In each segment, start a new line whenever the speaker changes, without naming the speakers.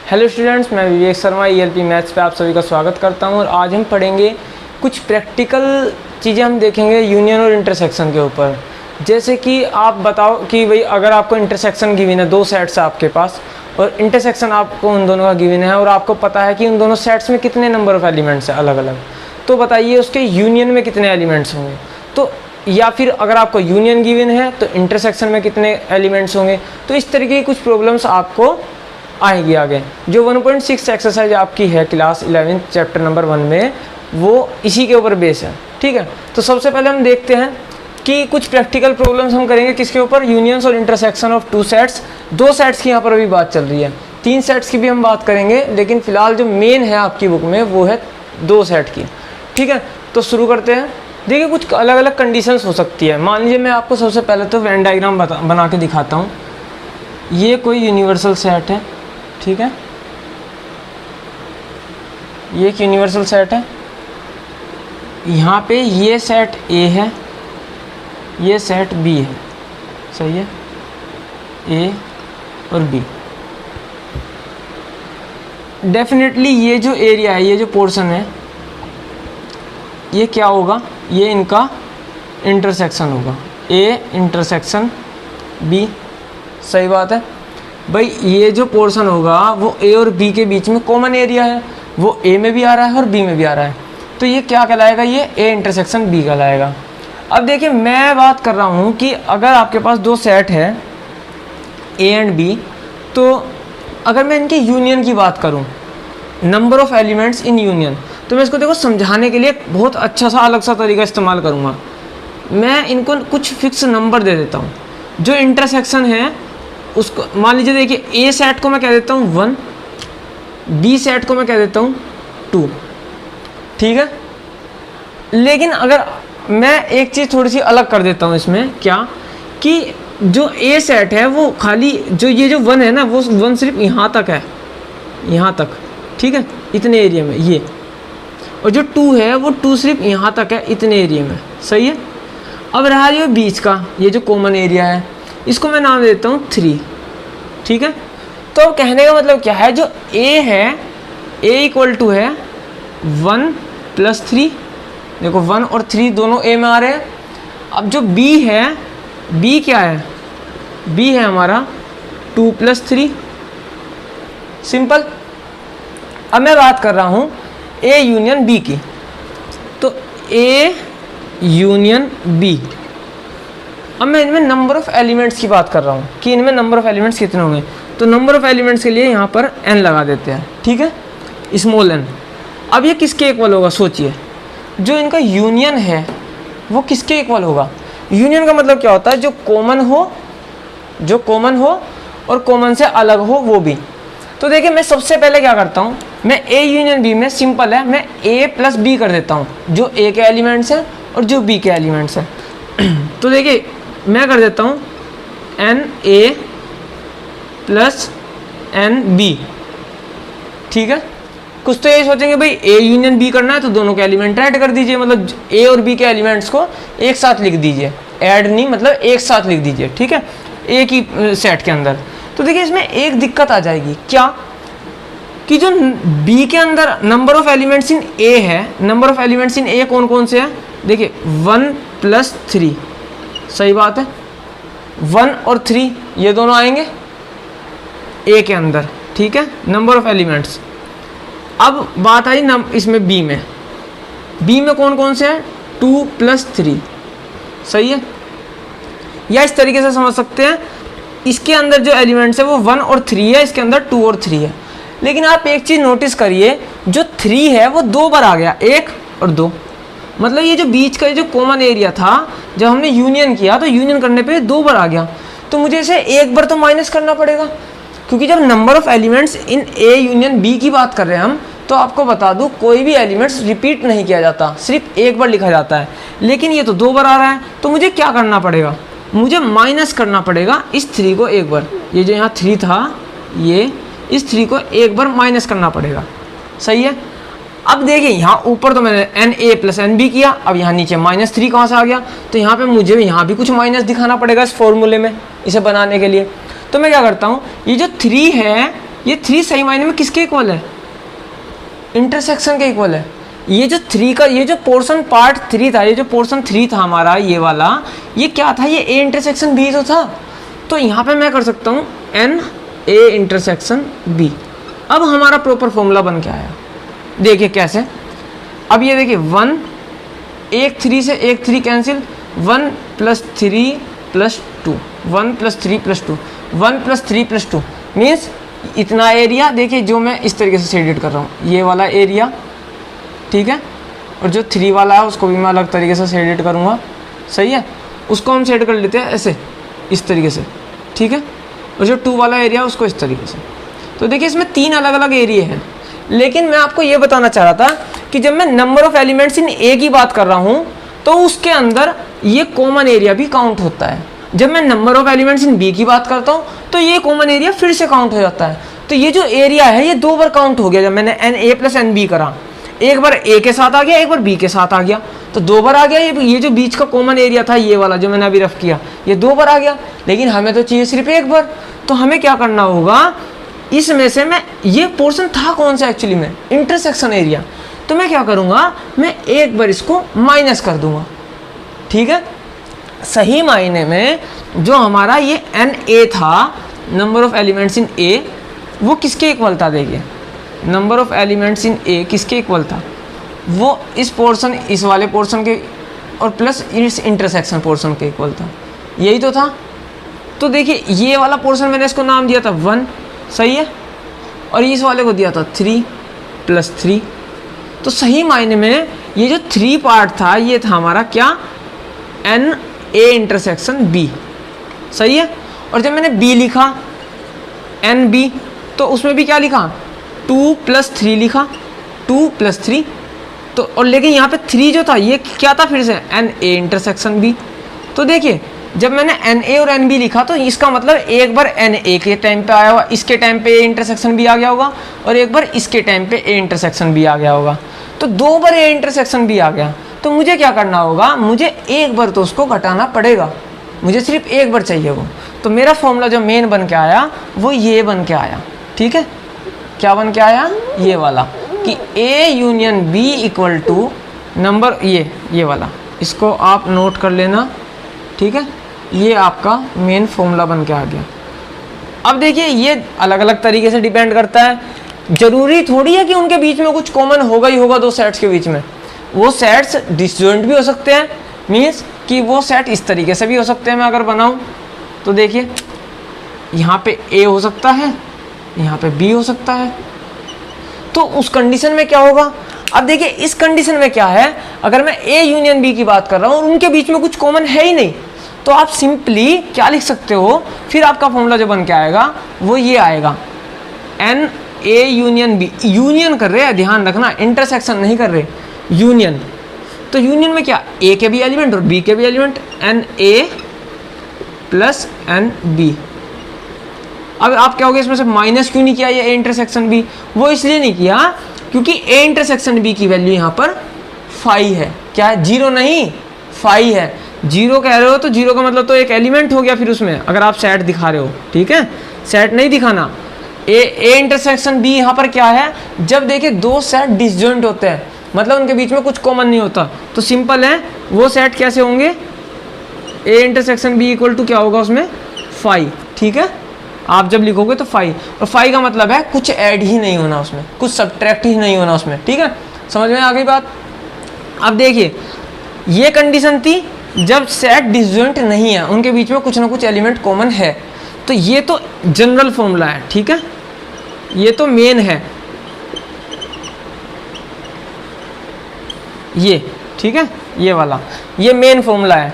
Hello students, मैं Vivek Sharma ELP maths पे आप सभी का स्वागत करता हूं और आज हम पढ़ेंगे कुछ प्रैक्टिकल चीज़ें हम देखेंगे यूनियन और इंटरसेक्शन के ऊपर। जैसे कि आप बताओ कि भाई अगर आपको इंटरसेक्शन गिवन है, दो सेट्स आपके पास और इंटरसेक्शन आपको उन दोनों का गिवन है और आपको पता है कि उन दोनों सेट्स में कितने नंबर ऑफ़ एलिमेंट्स हैं अलग अलग, तो बताइए उसके यूनियन में कितने एलिमेंट्स होंगे। तो या फिर अगर आपको यूनियन गिवन है तो इंटरसेक्शन में कितने एलिमेंट्स होंगे। तो इस तरीके की कुछ प्रॉब्लम्स आपको आएगी आगे। जो 1.6 एक्सरसाइज आपकी है क्लास 11 चैप्टर नंबर 1 में, वो इसी के ऊपर बेस है। ठीक है, तो सबसे पहले हम देखते हैं कि कुछ प्रैक्टिकल प्रॉब्लम्स हम करेंगे किसके ऊपर, यूनियंस और इंटरसेक्शन ऑफ टू सेट्स। दो सेट्स की यहाँ पर अभी बात चल रही है, तीन सेट्स की भी हम बात करेंगे, लेकिन फिलहाल जो मेन है आपकी बुक में वो है दो सेट की। ठीक है, तो शुरू करते हैं। देखिए कुछ अलग अलग कंडीशंस हो सकती है। मान लीजिए मैं आपको सबसे पहले तो वेन डायग्राम बना के दिखाता हूँ। ये कोई यूनिवर्सल सेट है, ठीक है, ये एक यूनिवर्सल सेट है। यहाँ पे ये सेट ए है, ये सेट बी है, सही है, ए और बी। डेफिनेटली ये जो एरिया है, ये जो पोर्शन है, ये क्या होगा, ये इनका इंटरसेक्शन होगा, ए इंटरसेक्शन बी। सही बात है भाई, ये जो पोर्शन होगा वो ए और बी के बीच में कॉमन एरिया है, वो ए में भी आ रहा है और बी में भी आ रहा है, तो ये क्या कहलाएगा, ये ए इंटरसेक्शन बी कहलाएगा। अब देखिए मैं बात कर रहा हूँ कि अगर आपके पास दो सेट है ए एंड बी, तो अगर मैं इनके यूनियन की बात करूँ, number of elements in union, तो मैं इसको देखो समझाने के लिए बहुत अच्छा सा अलग सा तरीका इस्तेमाल करूँगा। मैं इनको कुछ फिक्स नंबर दे देता हूँ। जो इंटरसेक्शन है उसको मान लीजिए, देखिए ए सेट को मैं कह देता हूँ 1, बी सेट को मैं कह देता हूँ 2। ठीक है, लेकिन अगर मैं एक चीज़ थोड़ी सी अलग कर देता हूँ इसमें, क्या कि जो ए सेट है वो खाली जो ये जो 1 है ना, वो 1 सिर्फ यहाँ तक है, यहाँ तक, ठीक है, इतने एरिया में ये, और जो 2 है वो 2 सिर्फ यहाँ तक है, इतने एरिया में। सही है। अब रहा ये बीच का, ये जो कॉमन एरिया है, इसको मैं नाम देता हूँ 3। ठीक है, तो अब कहने का मतलब क्या है, जो ए है, ए इक्वल टू है 1 + 3। देखो 1 और 3 दोनों ए में आ रहे हैं। अब जो बी है, बी क्या है, बी है हमारा 2 + 3। सिंपल। अब मैं बात कर रहा हूँ ए यूनियन बी की, तो ए यूनियन बी। अब मैं इनमें नंबर ऑफ़ एलिमेंट्स की बात कर रहा हूँ कि इनमें नंबर ऑफ़ एलिमेंट्स कितने होंगे। तो नंबर ऑफ़ एलिमेंट्स के लिए यहाँ पर n लगा देते हैं, ठीक है, स्मॉल n। अब ये किसके इक्वल होगा, सोचिए, जो इनका यूनियन है वो किसके इक्वल होगा। यूनियन का मतलब क्या होता है, जो कॉमन हो, जो कॉमन हो और कॉमन से अलग हो वो भी। तो देखिए मैं सबसे पहले क्या करता हूँ, मैं ए यूनियन बी में सिंपल है, मैं a + b कर देता हूँ, जो a के एलिमेंट्स हैं और जो b के एलिमेंट्स हैं। तो देखिए मैं कर देता हूँ NA + NB। ठीक है, कुछ तो ये सोचेंगे भाई A यूनियन B करना है तो दोनों के एलिमेंट ऐड कर दीजिए, मतलब A और B के एलिमेंट्स को एक साथ लिख दीजिए, ऐड नहीं मतलब एक साथ लिख दीजिए, ठीक है, एक ही सेट के अंदर। तो देखिए इसमें एक दिक्कत आ जाएगी, क्या कि जो B के अंदर number of elements in A है, number of elements in A कौन कौन से हैं, देखिए 1 + 3। सही बात है, 1 और 3 ये दोनों आएंगे ए के अंदर, ठीक है, नंबर ऑफ़ एलिमेंट्स। अब बात आई इसमें बी में, बी में कौन कौन से हैं, 2 + 3। सही है, या इस तरीके से समझ सकते हैं, इसके अंदर जो एलिमेंट्स है वो 1 और 3 है, इसके अंदर 2 और 3 है। लेकिन आप एक चीज़ नोटिस करिए, जो 3 है वो 2 बार आ गया, 1 और 2, मतलब ये जो बीच का जो कॉमन एरिया था, जब हमने यूनियन किया तो यूनियन करने पे 2 बार आ गया, तो मुझे इसे एक बार तो माइनस करना पड़ेगा, क्योंकि जब number of elements in A union B की बात कर रहे हैं हम, तो आपको बता दूं कोई भी एलिमेंट्स रिपीट नहीं किया जाता, सिर्फ एक बार लिखा जाता है। लेकिन ये तो 2 बार आ रहा है, तो मुझे क्या करना पड़ेगा, मुझे माइनस करना पड़ेगा इस 3 को एक बार, ये जो यहाँ 3 था, ये इस 3 को एक बार माइनस करना पड़ेगा। सही है। अब देखिए यहाँ ऊपर तो मैंने NA + NB किया, अब यहाँ नीचे -3 कहाँ से आ गया, तो यहाँ पे मुझे यहाँ भी कुछ माइनस दिखाना पड़ेगा इस फॉर्मूले में, इसे बनाने के लिए। तो मैं क्या करता हूँ, ये जो 3 है ये 3 सही मायने में किसके इक्वल है? इंटरसेक्शन के इक्वल है। ये जो 3 का ये जो पोर्शन पार्ट 3 था, ये जो पोर्शन 3 था हमारा ये वाला, ये क्या था? ये ए इंटरसेक्शन बी तो था। तो यहाँ पे मैं कर सकता हूँ एन ए इंटरसेक्शन बी। अब हमारा प्रॉपर फॉर्मूला बन के आया। देखिए कैसे, अब ये देखिए 1 एक 3 से एक 3 कैंसिल, 1 + 3 + 2, 1 + 3 + 2, 1 + 3 + 2 मीन्स इतना एरिया। देखिए जो मैं इस तरीके से शेडेड कर रहा हूँ, ये वाला एरिया, ठीक है, और जो 3 वाला है उसको भी मैं अलग तरीके से शेडेड करूँगा, सही है। उसको हम शेड कर लेते हैं ऐसे, इस तरीके से, ठीक है, और जो 2 वाला एरिया उसको इस तरीके से। तो देखिए इसमें 3 अलग अलग एरिया हैं, लेकिन मैं आपको ये बताना चाह रहा था कि जब मैं नंबर ऑफ एलिमेंट्स इन ए की बात कर रहा हूँ तो उसके अंदर ये कॉमन एरिया भी काउंट होता है। जब मैं number of elements in B की बात करता हूँ तो ये कॉमन एरिया फिर से काउंट हो जाता है। तो ये जो एरिया है ये 2 बार काउंट हो गया। जब मैंने एन ए + एन बी करा, एक बार ए के साथ आ गया, एक बार बी के साथ आ गया, तो 2 बार आ गया। ये जो बीच का कॉमन एरिया था ये वाला जो मैंने अभी रफ किया, ये 2 बार आ गया। लेकिन हमें तो चाहिए सिर्फ एक बार। तो हमें क्या करना होगा, इसमें से मैं ये पोर्शन था कौन सा एक्चुअली में, इंटरसेक्शन एरिया, तो मैं क्या करूँगा, मैं एक बार इसको माइनस कर दूंगा, ठीक है। सही मायने में जो हमारा ये एन ए था, नंबर ऑफ एलिमेंट्स इन ए, वो किसके इक्वल था? देखिए नंबर ऑफ एलिमेंट्स इन ए किसके इक्वल था? वो इस पोर्शन, इस वाले पोर्शन के और प्लस इस इंटरसेक्शन पोर्शन के इक्वल था, यही तो था। तो देखिए ये वाला पोर्शन मैंने इसको नाम दिया था 1, सही है, और इस वाले को दिया था 3 + 3। तो सही मायने में ये जो 3 पार्ट था ये था हमारा क्या, एन ए इंटरसेक्शन बी, सही है। और जब मैंने बी लिखा एन बी, तो उसमें भी क्या लिखा, 2 + 3 लिखा, 2 + 3। तो और लेकिन यहाँ पे 3 जो था ये क्या था फिर से, एन ए इंटरसेक्शन बी। तो देखिए जब मैंने एन ए और एन बी लिखा तो इसका मतलब एक बार एन ए के टाइम पे आया होगा, इसके टाइम पे ए इंटरसेक्शन बी आ गया होगा, और एक बार इसके टाइम पे ए इंटरसेक्शन बी आ गया होगा। तो 2 बार ए इंटरसेक्शन बी आ गया। तो मुझे क्या करना होगा, मुझे एक बार तो उसको घटाना पड़ेगा, मुझे सिर्फ एक बार चाहिए वो। तो मेरा फॉर्मूला जो मेन बन के आया वो ये बन के आया, ठीक है। क्या बन के आया, ये वाला कि A union B equal to number, ये वाला, इसको आप नोट कर लेना, ठीक है। ये आपका मेन फॉर्मूला बन के आ गया। अब देखिए ये अलग अलग तरीके से डिपेंड करता है, जरूरी थोड़ी है कि उनके बीच में कुछ कॉमन होगा ही होगा 2 सेट्स के बीच में। वो सेट्स डिसजॉइंट भी हो सकते हैं, मीन्स कि वो सेट इस तरीके से भी हो सकते हैं। मैं अगर बनाऊं तो देखिए यहाँ पे ए हो सकता है, यहाँ पे बी हो सकता है। तो उस कंडीशन में क्या होगा, अब देखिए इस कंडीशन में क्या है, अगर मैं ए यूनियन बी की बात कर रहा हूँ और उनके बीच में कुछ कॉमन है ही नहीं, तो आप सिंपली क्या लिख सकते हो, फिर आपका फॉर्मूला जो बन के आएगा वो ये आएगा, N A union B. Union कर रहे हैं, ध्यान रखना, इंटरसेक्शन नहीं कर रहे, यूनियन। तो यूनियन में क्या, ए के भी एलिमेंट और बी के भी element, N A + N B. अब आप क्या होगा, इसमें से माइनस क्यों नहीं किया ये ए इंटरसेक्शन बी? वो इसलिए नहीं किया क्योंकि ए इंटरसेक्शन बी की वैल्यू यहाँ पर 5 है। क्या है, 0 नहीं, 5 है। 0 कह रहे हो तो 0 का मतलब तो एक एलिमेंट हो गया फिर उसमें, अगर आप सेट दिखा रहे हो, ठीक है, सेट नहीं दिखाना। ए इंटरसेक्शन बी यहाँ पर क्या है, जब देखिए 2 सेट डिसजॉइंट होते हैं, मतलब उनके बीच में कुछ कॉमन नहीं होता, तो सिंपल है वो सेट कैसे होंगे, A intersection B equal to क्या होगा उसमें 5, ठीक है। आप जब लिखोगे तो 5, और 5 का मतलब है कुछ ऐड ही नहीं होना उसमें, कुछ सब्ट्रैक्ट ही नहीं होना उसमें, ठीक है। समझ में आ गई बात। अब देखिए ये कंडीशन थी जब सेट डिसजॉइंट नहीं है, उनके बीच में कुछ ना कुछ एलिमेंट कॉमन है। तो ये तो जनरल फॉर्मूला है, ठीक है, ये तो मेन है ये, ठीक है, ये वाला ये मेन फॉर्मूला है।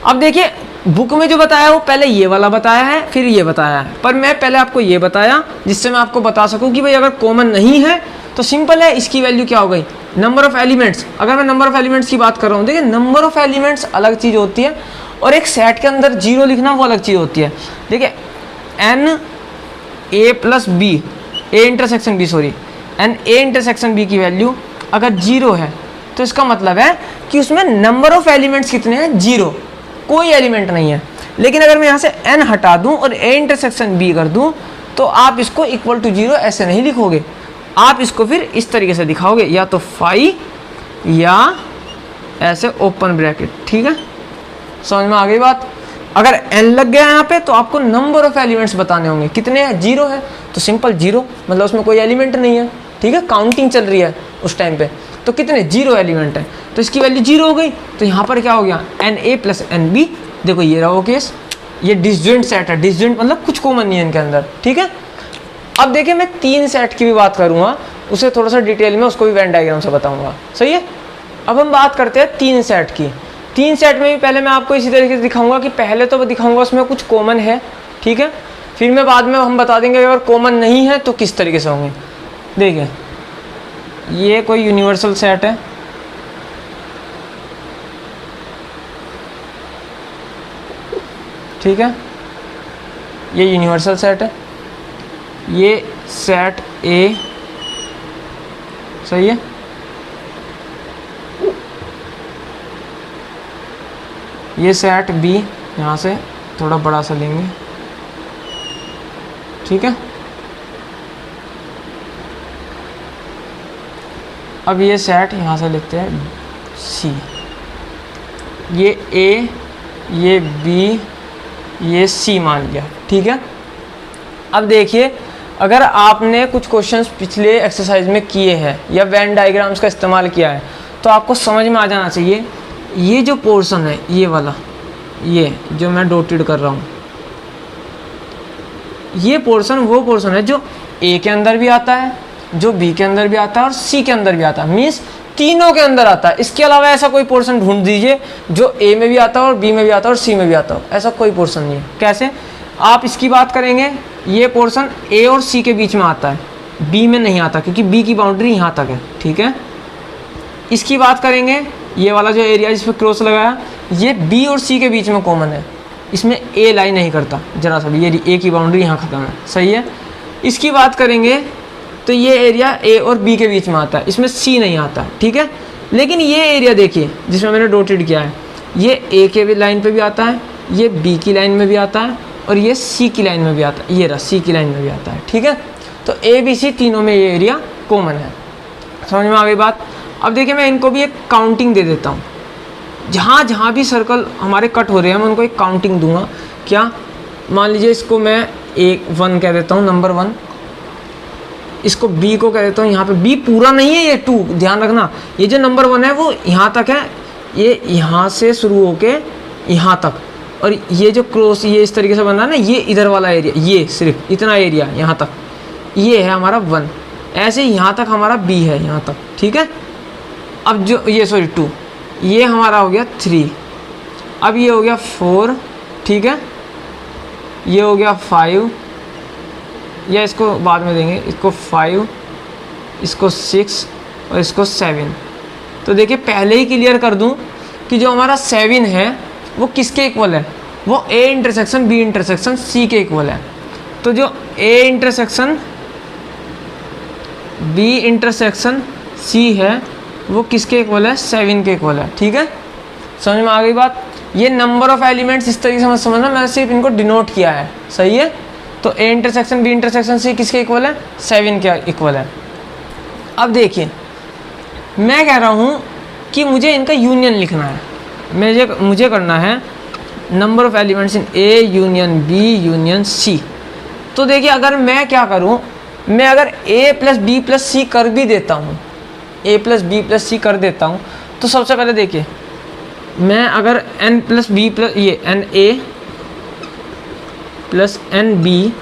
अब देखिए बुक में जो बताया वो पहले ये वाला बताया है, फिर ये बताया है, पर मैं पहले आपको ये बताया जिससे मैं आपको बता सकूं कि भाई अगर कॉमन नहीं है तो सिंपल है, इसकी वैल्यू क्या हो गई, नंबर ऑफ एलिमेंट्स। अगर मैं नंबर ऑफ एलिमेंट्स की बात कर रहा हूँ, देखिए नंबर ऑफ एलिमेंट्स अलग चीज़ होती है और एक सेट के अंदर 0 लिखना वो अलग चीज़ होती है। देखिए n A + B, A intersection B, sorry, n A intersection B की वैल्यू अगर 0 है तो इसका मतलब है कि उसमें नंबर ऑफ एलिमेंट्स कितने हैं, 0, कोई एलिमेंट नहीं है। लेकिन अगर मैं यहाँ से n हटा दूँ और ए इंटरसेक्शन बी कर दूँ तो आप इसको इक्वल टू 0 ऐसे नहीं लिखोगे, आप इसको फिर इस तरीके से दिखाओगे, या तो 5 या ऐसे ओपन ब्रैकेट। ठीक है, समझ में आ गई बात। अगर n लग गया यहाँ पे तो आपको नंबर ऑफ एलिमेंट्स बताने होंगे, कितने हैं, 0 है तो सिंपल 0, मतलब उसमें कोई एलिमेंट नहीं है। ठीक है, काउंटिंग चल रही है उस टाइम पे, तो कितने 0 एलिमेंट है, तो इसकी वैल्यू 0 हो गई। तो यहाँ पर क्या हो गया, NA + NB। देखो ये रहा वो केस, ये डिसजॉइंट सेट है, डिसजॉइंट मतलब कुछ कॉमन नहीं है इनके अंदर। ठीक है, अब देखिए मैं 3 सेट की भी बात करूँगा, उसे थोड़ा सा डिटेल में उसको भी वेन डायग्राम से बताऊँगा। सही है, अब हम बात करते हैं 3 सेट की। 3 सेट में भी पहले मैं आपको इसी तरीके से दिखाऊंगा कि पहले तो दिखाऊंगा उसमें कुछ कॉमन है। ठीक है, फिर मैं बाद में हम बता देंगे अगर कॉमन नहीं है तो किस तरीके से होंगे। देखिए ये कोई यूनिवर्सल सेट है, ठीक है, ये यूनिवर्सल सेट है, ये सेट ए, सही है, ये सेट बी, यहाँ से थोड़ा बड़ा सा लेंगे। ठीक है, अब ये सेट यहाँ से लिखते हैं सी, ये ए, ये बी, ये सी मान लिया। ठीक है, अब देखिए अगर आपने कुछ क्वेश्चंस पिछले एक्सरसाइज में किए हैं या वेन डायग्राम्स का इस्तेमाल किया है तो आपको समझ में आ जाना चाहिए। ये जो पोर्शन है, ये वाला, ये जो मैं डॉटेड कर रहा हूँ, ये पोर्शन वो पोर्शन है जो ए के अंदर भी आता है, जो बी के अंदर भी आता है और सी के अंदर भी आता है, मीन्स तीनों के अंदर आता है। इसके अलावा ऐसा कोई पोर्शन ढूंढ दीजिए जो ए में भी आता है और बी में भी आता है और सी में भी आता हो, ऐसा कोई पोर्शन नहीं है। कैसे, आप इसकी बात करेंगे, ये पोर्शन ए और सी के बीच में आता है, बी में नहीं आता क्योंकि बी की बाउंड्री यहाँ तक है। ठीक है, इसकी बात करेंगे, ये वाला जो एरिया जिस पर क्रॉस लगाया, ये बी और सी के बीच में कॉमन है, इसमें ए लाई नहीं करता जरा सा भी, ये ए की बाउंड्री यहाँ ख़त्म है। सही है, इसकी बात करेंगे तो ये एरिया ए और बी के बीच में आता है, इसमें सी नहीं आता। ठीक है, लेकिन ये एरिया देखिए जिसमें मैंने डॉटेड किया है, ये ए के भी लाइन पे भी आता है, ये बी की लाइन में भी आता है और ये सी की लाइन में भी आता है, ये रहा सी की लाइन में भी आता है। ठीक है, तो ए बी सी तीनों में ये एरिया कॉमन है। समझ में आ गई बात। अब देखिए मैं इनको भी एक काउंटिंग दे देता हूँ, जहाँ जहाँ भी सर्कल हमारे कट हो रहे हैं मैं उनको एक काउंटिंग दूंगा। क्या, मान लीजिए इसको मैं 1 कह देता हूँ, नंबर 1, इसको बी को कह देता हूँ, यहाँ पे बी पूरा नहीं है, ये 2, ध्यान रखना, ये जो नंबर 1 है वो यहाँ तक है, ये यहाँ से शुरू होके यहाँ तक, और ये जो क्रॉस ये इस तरीके से बना है ना, ये इधर वाला एरिया, ये सिर्फ इतना एरिया यहाँ तक, ये है हमारा 1, ऐसे यहाँ तक हमारा बी है यहाँ तक। ठीक है, अब जो ये 2, ये हमारा हो गया 3, अब ये हो गया 4, ठीक है, ये हो गया 5, या इसको बाद में देंगे, इसको 5, इसको 6 और इसको 7। तो देखिए पहले ही क्लियर कर दूं कि जो हमारा 7 है वो किसके इक्वल है, वो A intersection B intersection C के इक्वल है। तो जो A intersection B intersection C है वो किसके इक्वल है, 7 के इक्वल है। ठीक है, समझ में आ गई बात। ये नंबर ऑफ एलिमेंट्स इस तरीके से मत समझना, मैंने सिर्फ इनको डिनोट किया है। सही है, तो A intersection B intersection C किसके इक्वल है, 7 के इक्वल है। अब देखिए मैं कह रहा हूँ कि मुझे इनका यूनियन लिखना है, मुझे करना है number of elements in A union B union C. तो देखिए अगर मैं क्या करूँ, मैं अगर a plus B plus C कर भी देता हूँ, a plus B plus C कर देता हूँ, तो सबसे पहले देखिए मैं अगर n प्लस बी प्लस ये n A plus N B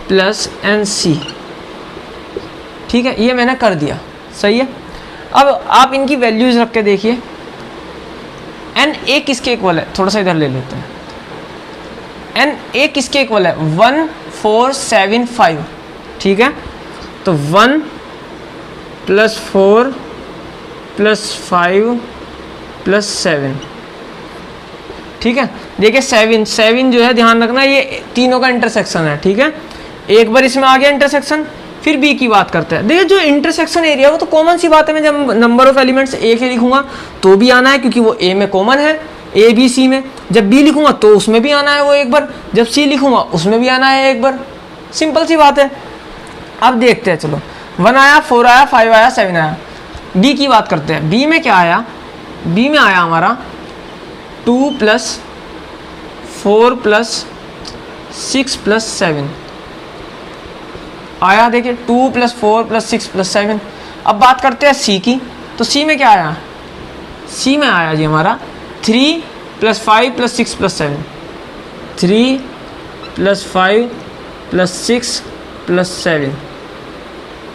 plus N C, ठीक है, ये मैंने कर दिया। सही है, अब आप इनकी वैल्यूज रख के देखिए, एन ए किसके इक्वल है, थोड़ा सा इधर ले लेते हैं, एन ए किसके इक्वल है, 1 4 7 5। ठीक है, तो 1 प्लस 4 प्लस 5 प्लस 7। ठीक है, देखिए 7 जो है ध्यान रखना ये तीनों का इंटरसेक्शन है। ठीक है, एक बार इसमें आ गया इंटरसेक्शन, फिर बी की बात करते हैं। देखिए जो इंटरसेक्शन एरिया वो तो कॉमन सी बात है, मैं जब नंबर ऑफ एलिमेंट्स ए के लिखूंगा तो भी आना है क्योंकि वो ए में कॉमन है। ए बी सी में, जब बी लिखूंगा तो उसमें भी आना है वो एक बार, जब सी लिखूंगा उसमें भी आना है एक बार, सिंपल सी बात है। अब देखते हैं, चलो 1 आया, 4 आया, 5 आया, 7 आया। बी की बात करते हैं, बी में क्या आया, बी में आया हमारा 2 + 4 + 6 + 7 आया। देखिए 2 + 4 + 6 + 7। अब बात करते हैं सी की, तो सी में क्या आया, सी में आया जी हमारा 3 + 5 + 6 + 7, 3 + 5 + 6 + 7।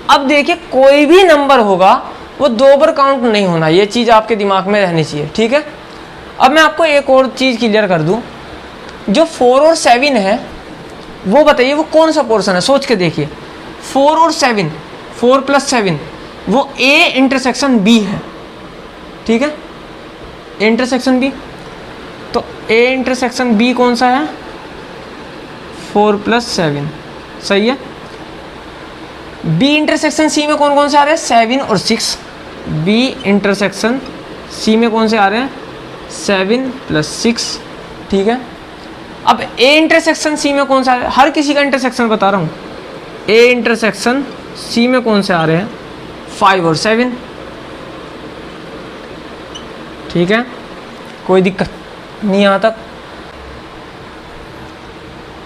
अब देखिए कोई भी नंबर होगा वो 2 बार काउंट नहीं होना, ये चीज़ आपके दिमाग में रहनी चाहिए, ठीक है। अब मैं आपको एक और चीज़ क्लियर कर दूं, जो 4 और 7 है वो बताइए वो कौन सा पोर्शन है, सोच के देखिए। 4 और 7, 4 + 7 वो ए इंटरसेक्शन बी है, ठीक है, ए इंटरसेक्शन बी। तो ए इंटरसेक्शन बी कौन सा है, 4 + 7, सही है। बी इंटरसेक्शन सी में कौन कौन से आ रहे हैं, 7 और 6। बी इंटरसेक्शन सी में कौन से आ रहे हैं, 7 + 6, ठीक है। अब ए इंटरसेक्शन सी में कौन सा आ रहा है, हर किसी का इंटरसेक्शन बता रहा हूँ। ए इंटरसेक्शन सी में कौन से आ रहे हैं, 5 और 7, ठीक है, कोई दिक्कत नहीं यहाँ तक।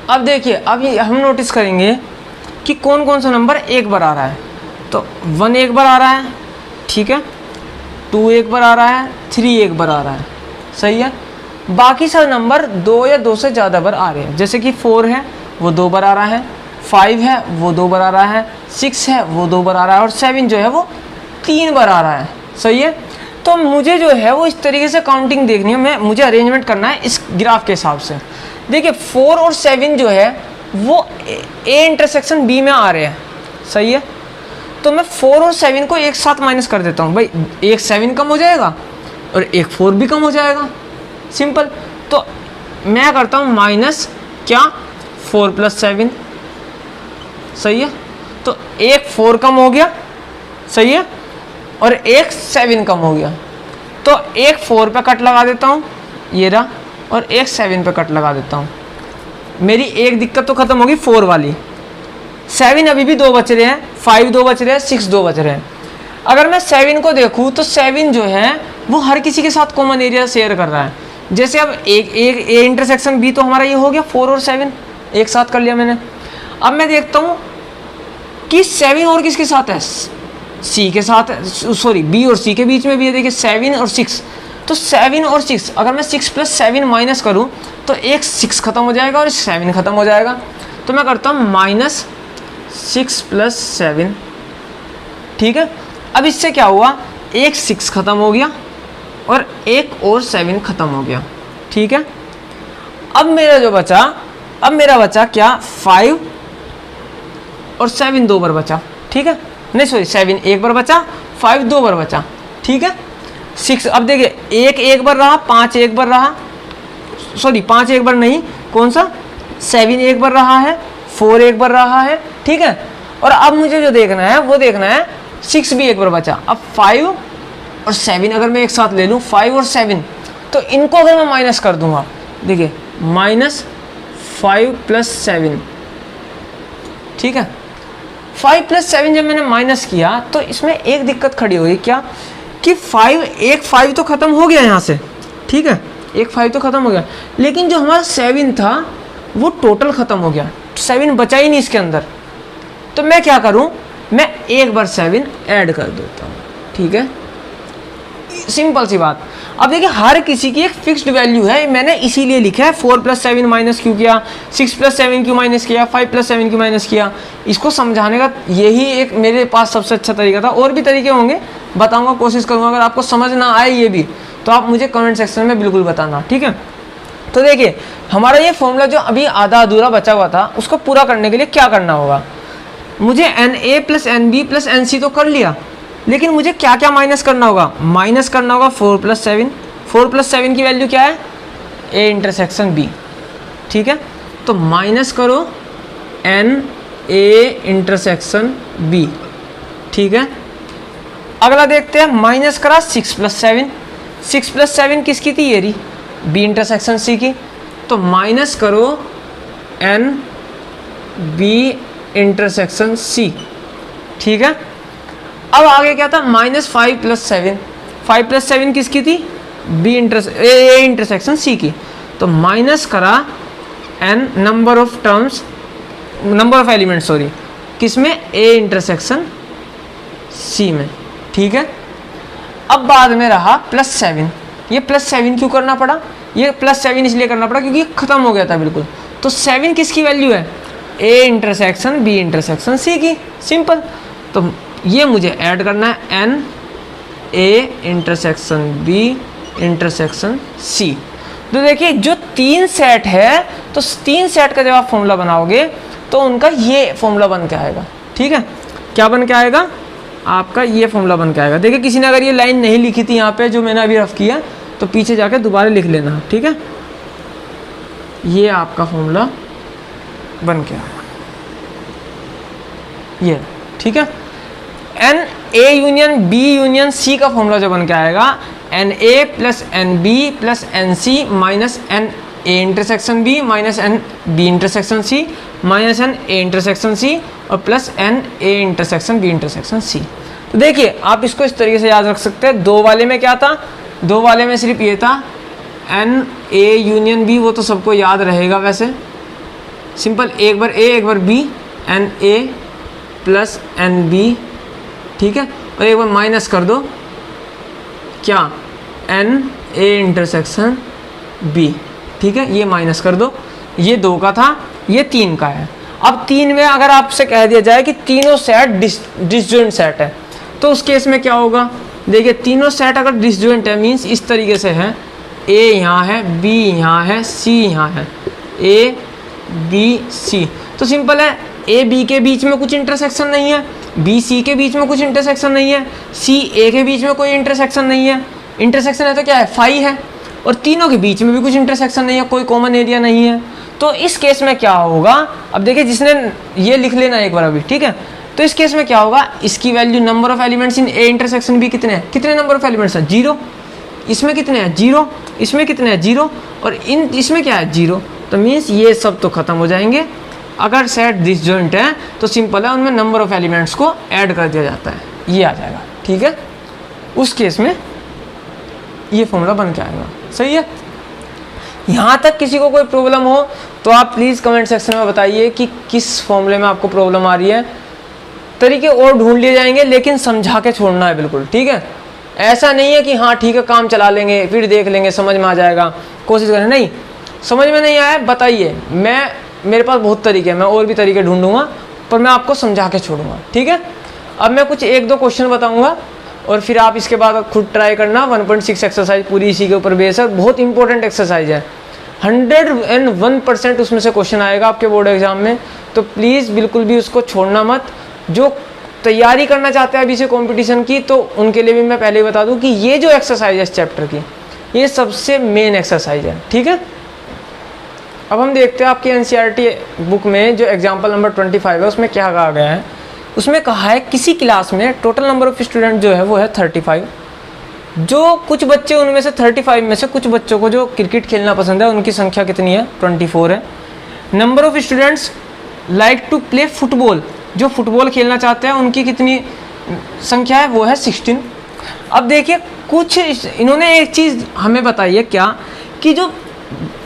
अब देखिए, अब हम नोटिस करेंगे कि कौन कौन सा नंबर एक बार आ रहा है। तो 1 एक बार आ रहा है, ठीक है, 2 एक बार आ रहा है, 3 एक बार आ रहा है, सही है। बाकी सारे नंबर 2 या 2 से ज़्यादा बार आ रहे हैं, जैसे कि 4 है वो 2 बार आ रहा है, 5 है वो 2 बार आ रहा है, 6 है वो 2 बार आ रहा है, और 7 जो है वो 3 बार आ रहा है, सही है। तो मुझे जो है वो इस तरीके से काउंटिंग देखनी है, मुझे अरेंजमेंट करना है इस ग्राफ के हिसाब से। देखिए 4 और 7 जो है वो ए इंटरसेक्शन बी में आ रहे हैं, सही है। तो मैं 4 और 7 को एक साथ माइनस कर देता हूँ, भाई एक 7 कम हो जाएगा और एक 4 भी कम हो जाएगा, सिंपल। तो मैं करता हूँ माइनस क्या, 4 + 7, सही है। तो एक 4 कम हो गया, सही है, और एक 7 कम हो गया। तो एक 4 पे कट लगा देता हूँ, ये रहा, और एक 7 पे कट लगा देता हूँ। मेरी एक दिक्कत तो खत्म होगी 4 वाली। 7 अभी भी 2 बच रहे हैं, 5 2 बच रहे हैं, 6 2 बच रहे हैं। अगर मैं 7 को देखूँ तो 7 जो है वो हर किसी के साथ कॉमन एरिया शेयर कर रहा है। जैसे अब एक ए इंटरसेक्शन बी तो हमारा ये हो गया, 4 और 7 एक साथ कर लिया मैंने। अब मैं देखता हूँ कि 7 और किसके साथ है, सी के साथ है, सॉरी बी और सी के बीच में भी है। देखिए 7 और 6, तो 7 और 6 अगर मैं 6 + 7 माइनस करूँ तो एक 6 खत्म हो जाएगा और 7 खत्म हो जाएगा। तो मैं करता हूँ -6 + 7, ठीक है। अब इससे क्या हुआ, एक 6 खत्म हो गया और एक और 7 खत्म हो गया, ठीक है। अब मेरा बचा क्या, 5 और 7 2 बार बचा, ठीक है, नहीं सॉरी 7 एक बार बचा, 5 2 बार बचा, ठीक है। 6 अब देखिए एक बार रहा, 5 एक बार रहा, सॉरी 5 एक बार नहीं, कौन सा, 7 एक बार रहा है, 4 एक बार रहा है, ठीक है। और अब मुझे जो देखना है वो देखना है 6 भी एक बार बचा। अब 5 और 7 अगर मैं एक साथ ले लूँ, 5 और 7, तो इनको अगर मैं माइनस कर दूंगा, देखिए -5 + 7, ठीक है। 5 + 7 जब मैंने माइनस किया तो इसमें एक दिक्कत खड़ी हुई, क्या कि 5 तो खत्म हो गया यहाँ से, ठीक है, एक 5 तो खत्म हो गया, लेकिन जो हमारा 7 था वो टोटल खत्म हो गया, 7 बचा ही नहीं इसके अंदर। तो मैं क्या करूँ, मैं एक बार 7 ऐड कर देता हूँ, ठीक है, सिंपल सी बात। अब देखिए हर किसी की एक फिक्स्ड वैल्यू है, मैंने इसीलिए लिखा है 4 + 7 माइनस क्यों किया, 6 + 7 क्यों माइनस किया, 5 + 7 क्यों माइनस किया। इसको समझाने का यही एक मेरे पास सबसे अच्छा तरीका था। और भी तरीके होंगे, बताऊंगा, कोशिश करूंगा। अगर आपको समझ ना आए ये भी तो आप मुझे कमेंट सेक्शन में बिल्कुल बताना, ठीक है। तो देखिए हमारा ये फॉर्मूला जो अभी आधा अधूरा बचा हुआ था उसको पूरा करने के लिए क्या करना होगा, मुझे NA + NB + NC तो कर लिया, लेकिन मुझे क्या क्या माइनस करना होगा, माइनस करना होगा 4 + 7। 4 + 7 की वैल्यू क्या है, A इंटरसेक्शन B, ठीक है। तो माइनस करो NA इंटरसेक्शन B, ठीक है। अगला देखते हैं, माइनस करा 6 + 7। 6 + 7 किसकी थी, ये रही, बी इंटरसेक्शन सी की, तो माइनस करो एन बी इंटरसेक्शन सी, ठीक है। अब आगे क्या था, -5 + 7, 5 + 7 किसकी थी, बी इंटरसेक्शन सी की, तो माइनस करा n number of element sorry, किसमें, ए इंटरसेक्शन सी में, ठीक है। अब बाद में रहा +7, ये +7 क्यों करना पड़ा, ये +7 इसलिए करना पड़ा क्योंकि खत्म हो गया था बिल्कुल, तो 7 किसकी वैल्यू है, A intersection B intersection C की, सिंपल। तो ये मुझे ऐड करना है N A intersection B intersection C. तो देखिए जो 3 सेट है, तो 3 सेट का जब आप फॉर्मूला बनाओगे तो उनका ये फॉर्मूला बन के आएगा, ठीक है। क्या बन के आएगा, आपका ये फॉर्मूला बन के आएगा। देखिए किसी ने अगर ये लाइन नहीं लिखी थी यहाँ पे जो मैंने अभी रफ किया, तो पीछे जाके दोबारा लिख लेना, ठीक है। ये आपका फॉर्मूला बन के आएगा, ये, ठीक है। N A union B union C का फॉर्मूला जो बन के आएगा, N A plus N B plus N C minus N A intersection B minus N B intersection C minus N A intersection C और plus N A intersection B intersection C. तो देखिए आप इसको इस तरीके से याद रख सकते हैं। 2 वाले में क्या था, 2 वाले में सिर्फ ये था एन ए यूनियन बी, वो तो सबको याद रहेगा वैसे, सिंपल, एक बार ए एक बार B, N A plus N B, ठीक है, और एक बार माइनस कर दो क्या, एन ए इंटरसेक्शन बी, ठीक है, ये माइनस कर दो। ये 2 का था, ये 3 का है। अब 3 में अगर आपसे कह दिया जाए कि तीनों सेट डिसजॉइंट सेट है, तो उस केस में क्या होगा, देखिए तीनों सेट अगर डिसजॉइंट है मीन्स इस तरीके से है, ए यहाँ है, बी यहाँ है, सी यहाँ है, ए बी सी, तो सिंपल है, ए बी के बीच में कुछ इंटरसेक्शन नहीं है, बी सी के बीच में कुछ इंटरसेक्शन नहीं है, सी ए के बीच में कोई इंटरसेक्शन नहीं है, इंटरसेक्शन है तो क्या है, फाई है, और तीनों के बीच में भी कुछ इंटरसेक्शन नहीं है, कोई कॉमन एरिया नहीं है। तो इस केस में क्या होगा, अब देखिए जिसने ये लिख लेना एक बार अभी, ठीक है। तो इस केस में क्या होगा, इसकी value number of elements in A intersection B कितने हैं, कितने नंबर ऑफ एलिमेंट्स हैं, 0, इसमें कितने हैं 0, इसमें कितने हैं 0, और इसमें क्या है 0, तो मीन्स ये सब तो खत्म हो जाएंगे। अगर सेट डिसजॉइंट है तो सिंपल है, उनमें नंबर ऑफ एलिमेंट्स को ऐड कर दिया जाता है, ये आ जाएगा, ठीक है। उस केस में ये फॉर्मूला बन के आएगा, सही है। यहाँ तक किसी को कोई प्रॉब्लम हो तो आप प्लीज़ कमेंट सेक्शन में बताइए कि किस फॉर्मूले में आपको प्रॉब्लम आ रही है। तरीके और ढूंढ लिए जाएंगे, लेकिन समझा के छोड़ना है बिल्कुल, ठीक है। ऐसा नहीं है कि हाँ ठीक है काम चला लेंगे फिर देख लेंगे समझ में आ जाएगा, कोशिश करें, नहीं समझ में नहीं आया बताइए, मेरे पास बहुत तरीके हैं, मैं और भी तरीके ढूंढूंगा, पर मैं आपको समझा के छोड़ूंगा, ठीक है। अब मैं कुछ 1-2 क्वेश्चन बताऊंगा और फिर आप इसके बाद खुद ट्राई करना। 1.6 एक्सरसाइज पूरी इसी के ऊपर बेस है, बहुत इंपॉर्टेंट एक्सरसाइज है, 101% उसमें से क्वेश्चन आएगा आपके बोर्ड एग्जाम में, तो प्लीज़ बिल्कुल भी उसको छोड़ना मत। जो तैयारी करना चाहते हैं अभी से कंपटीशन की, तो उनके लिए भी मैं पहले ही बता दूं कि ये जो एक्सरसाइज है इस चैप्टर की, ये सबसे मेन एक्सरसाइज है, ठीक है। अब हम देखते हैं आपकी एनसीईआरटी बुक में जो एग्जाम्पल नंबर 25 है उसमें क्या कहा गया है। उसमें कहा है किसी क्लास में टोटल नंबर ऑफ स्टूडेंट जो है वो है 35, जो कुछ बच्चे उनमें से 35 में से कुछ बच्चों को जो क्रिकेट खेलना पसंद है उनकी संख्या कितनी है, 24 है। Number of students like to play football, जो फुटबॉल खेलना चाहते हैं उनकी कितनी संख्या है, वो है 16। अब देखिए कुछ इन्होंने एक चीज़ हमें बताई है क्या, कि जो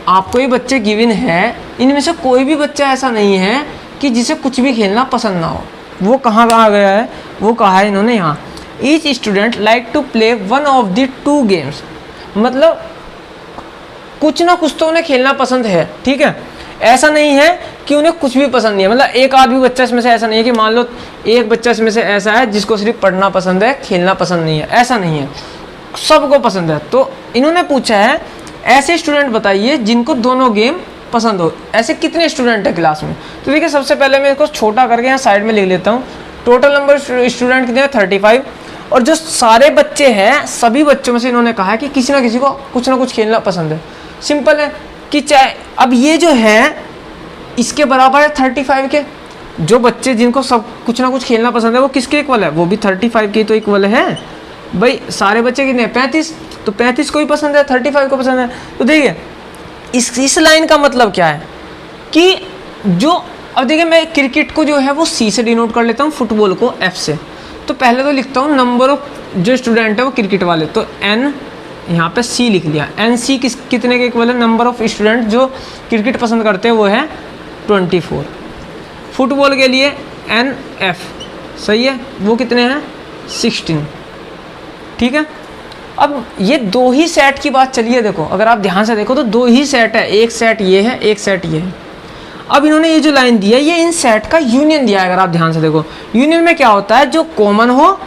आपको ये बच्चे गिवन है इनमें से कोई भी बच्चा ऐसा नहीं है कि जिसे कुछ भी खेलना पसंद ना हो। वो कहाँ कहा गया है, वो कहा है इन्होंने यहाँ, each student like to play one of the 2 games, मतलब कुछ ना कुछ तो उन्हें खेलना पसंद है, ठीक है। ऐसा नहीं है कि उन्हें कुछ भी पसंद नहीं है, मतलब एक आध भी बच्चा इसमें से ऐसा नहीं है कि मान लो एक बच्चा इसमें से ऐसा है जिसको सिर्फ पढ़ना पसंद है खेलना पसंद नहीं है, ऐसा नहीं है, सबको पसंद है। तो इन्होंने पूछा है ऐसे स्टूडेंट बताइए जिनको दोनों गेम पसंद हो, ऐसे कितने स्टूडेंट है क्लास में। तो देखिए सबसे पहले मैं इसको छोटा करके यहाँ साइड में लिख लेता हूँ। टोटल नंबर स्टूडेंट कितने हैं 35, और जो सारे बच्चे हैं सभी बच्चों में से इन्होंने कहा है कि किसी ना किसी को कुछ ना कुछ खेलना पसंद है। सिंपल है कि चाहे अब ये जो है इसके बराबर है 35 के, जो बच्चे जिनको सब कुछ ना कुछ खेलना पसंद है वो किसके इक्वल है, वो भी 35 के तो इक्वल है भाई। सारे बच्चे कितने 35, तो 35 को ही पसंद है, 35 को पसंद है। तो देखिए इस लाइन का मतलब क्या है कि जो, अब देखिए मैं क्रिकेट को जो है वो C से डिनोट कर लेता हूँ, फुटबॉल को F से। तो पहले तो लिखता हूँ नंबर ऑफ जो स्टूडेंट है वो क्रिकेट वाले, तो N यहाँ पे C लिख लिया। NC कितने के इक्वल है, नंबर ऑफ स्टूडेंट जो क्रिकेट पसंद करते हैं वो है 24। फुटबॉल के लिए NF सही है, वो कितने हैं 16। ठीक है, अब ये दो ही सेट की बात चलिए, देखो अगर आप ध्यान से देखो तो दो ही सेट है, एक सेट ये है, एक सेट ये है। अब इन्होंने ये जो लाइन दिया है ये इन सेट का यूनियन दिया है। अगर आप ध्यान से देखो यूनियन में क्या होता है, जो कॉमन हो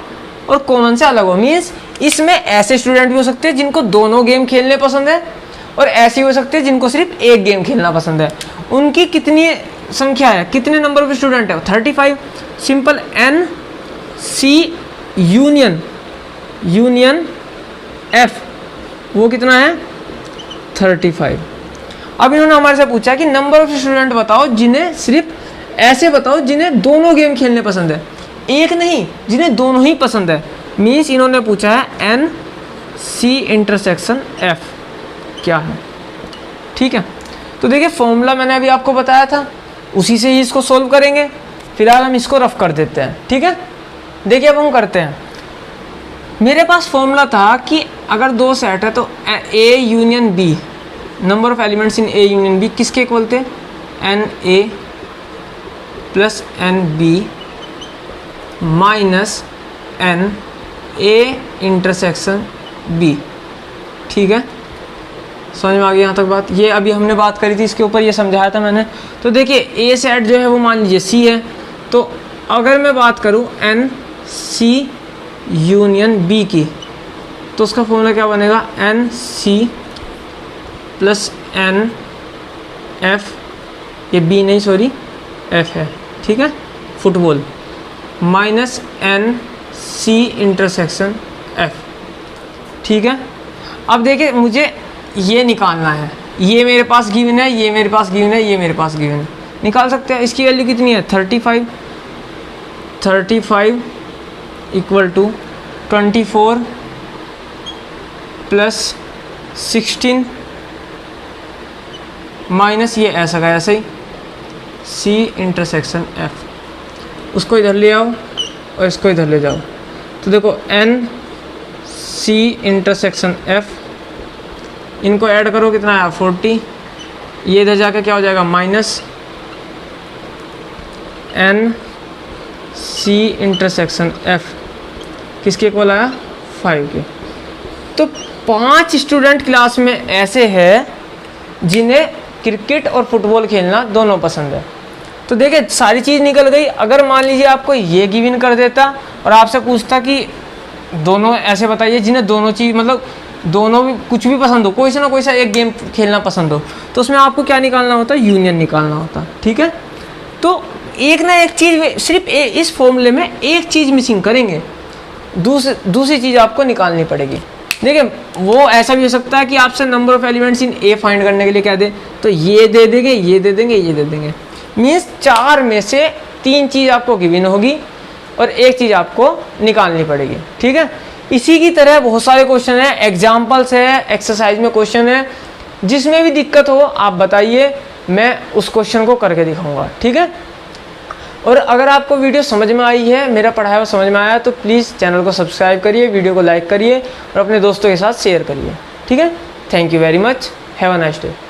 और कॉमन से अलग हो। मीन्स इसमें ऐसे स्टूडेंट भी हो सकते हैं जिनको दोनों गेम खेलने पसंद है, और ऐसे हो सकते हैं जिनको सिर्फ एक गेम खेलना पसंद है। उनकी कितनी संख्या है, कितने नंबर ऑफ स्टूडेंट है, 35। सिंपल NC यूनियन F वो कितना है 35। अब इन्होंने हमारे से पूछा कि नंबर ऑफ स्टूडेंट बताओ जिन्हें, सिर्फ ऐसे बताओ जिन्हें दोनों गेम खेलने पसंद है, एक नहीं जिन्हें दोनों ही पसंद है। मीन्स इन्होंने पूछा है NC इंटरसेक्शन F क्या है। ठीक है, तो देखिए फॉर्मूला मैंने अभी आपको बताया था, उसी से ही इसको सोल्व करेंगे। फिलहाल हम इसको रफ कर देते हैं। ठीक है, देखिए अब हम करते हैं। मेरे पास फॉर्मूला था कि अगर दो सेट है तो A union B, number of elements in A union B किसके इक्वल थे, NA plus NB minus NA intersection B। ठीक है, समझ में आ गई यहाँ तक बात। ये अभी हमने बात करी थी इसके ऊपर, ये समझाया था मैंने। तो देखिए A सेट जो है वो मान लीजिए C है, तो अगर मैं बात करूँ NC यूनियन B की, तो उसका फॉर्मूला क्या बनेगा, NC प्लस NF, ये B नहीं सॉरी F है। ठीक है, football minus NC intersection F। ठीक है, अब देखिए मुझे ये निकालना है, ये मेरे पास गिवन है, ये मेरे पास गिवन है, ये मेरे पास गिवन है, निकाल सकते हैं। इसकी वैल्यू कितनी है 35 इक्वल टू 24 प्लस 16 माइनस ये ऐसा का ऐसा ही C इंटरसेक्शन F। उसको इधर ले आओ और इसको इधर ले जाओ, तो देखो NC इंटरसेक्शन F, इनको ऐड करो कितना है 40, ये इधर जाकर क्या हो जाएगा माइनस NC इंटरसेक्शन F किसके इक्वल आया 5 के। तो 5 स्टूडेंट क्लास में ऐसे हैं जिन्हें क्रिकेट और फुटबॉल खेलना दोनों पसंद है। तो देखिए सारी चीज़ निकल गई। अगर मान लीजिए आपको ये गिवन कर देता और आपसे पूछता कि दोनों ऐसे बताइए जिन्हें दोनों चीज़, मतलब दोनों भी कुछ भी पसंद हो, कोई सा ना कोई सा एक गेम खेलना पसंद हो, तो उसमें आपको क्या निकालना होता है, यूनियन निकालना होता। ठीक है, तो एक ना एक चीज़, सिर्फ इस फॉर्मूले में एक चीज़ मिसिंग करेंगे, दूसरी चीज़ आपको निकालनी पड़ेगी। देखिए वो ऐसा भी हो सकता है कि आपसे number of elements in A find करने के लिए कह दे, तो ये दे देंगे, ये दे देंगे, ये दे देंगे। मीन्स 4 में से 3 चीज़ आपको गिवन होगी और एक चीज़ आपको निकालनी पड़ेगी। ठीक है, इसी की तरह बहुत सारे क्वेश्चन हैं, एग्जाम्पल्स है, एक्सरसाइज में क्वेश्चन है, जिसमें भी दिक्कत हो आप बताइए, मैं उस क्वेश्चन को करके दिखाऊंगा। ठीक है, और अगर आपको वीडियो समझ में आई है, मेरा पढ़ाया हुआ समझ में आया, तो प्लीज़ चैनल को सब्सक्राइब करिए, वीडियो को लाइक करिए और अपने दोस्तों के साथ शेयर करिए। ठीक है, thank you very much, have a nice day.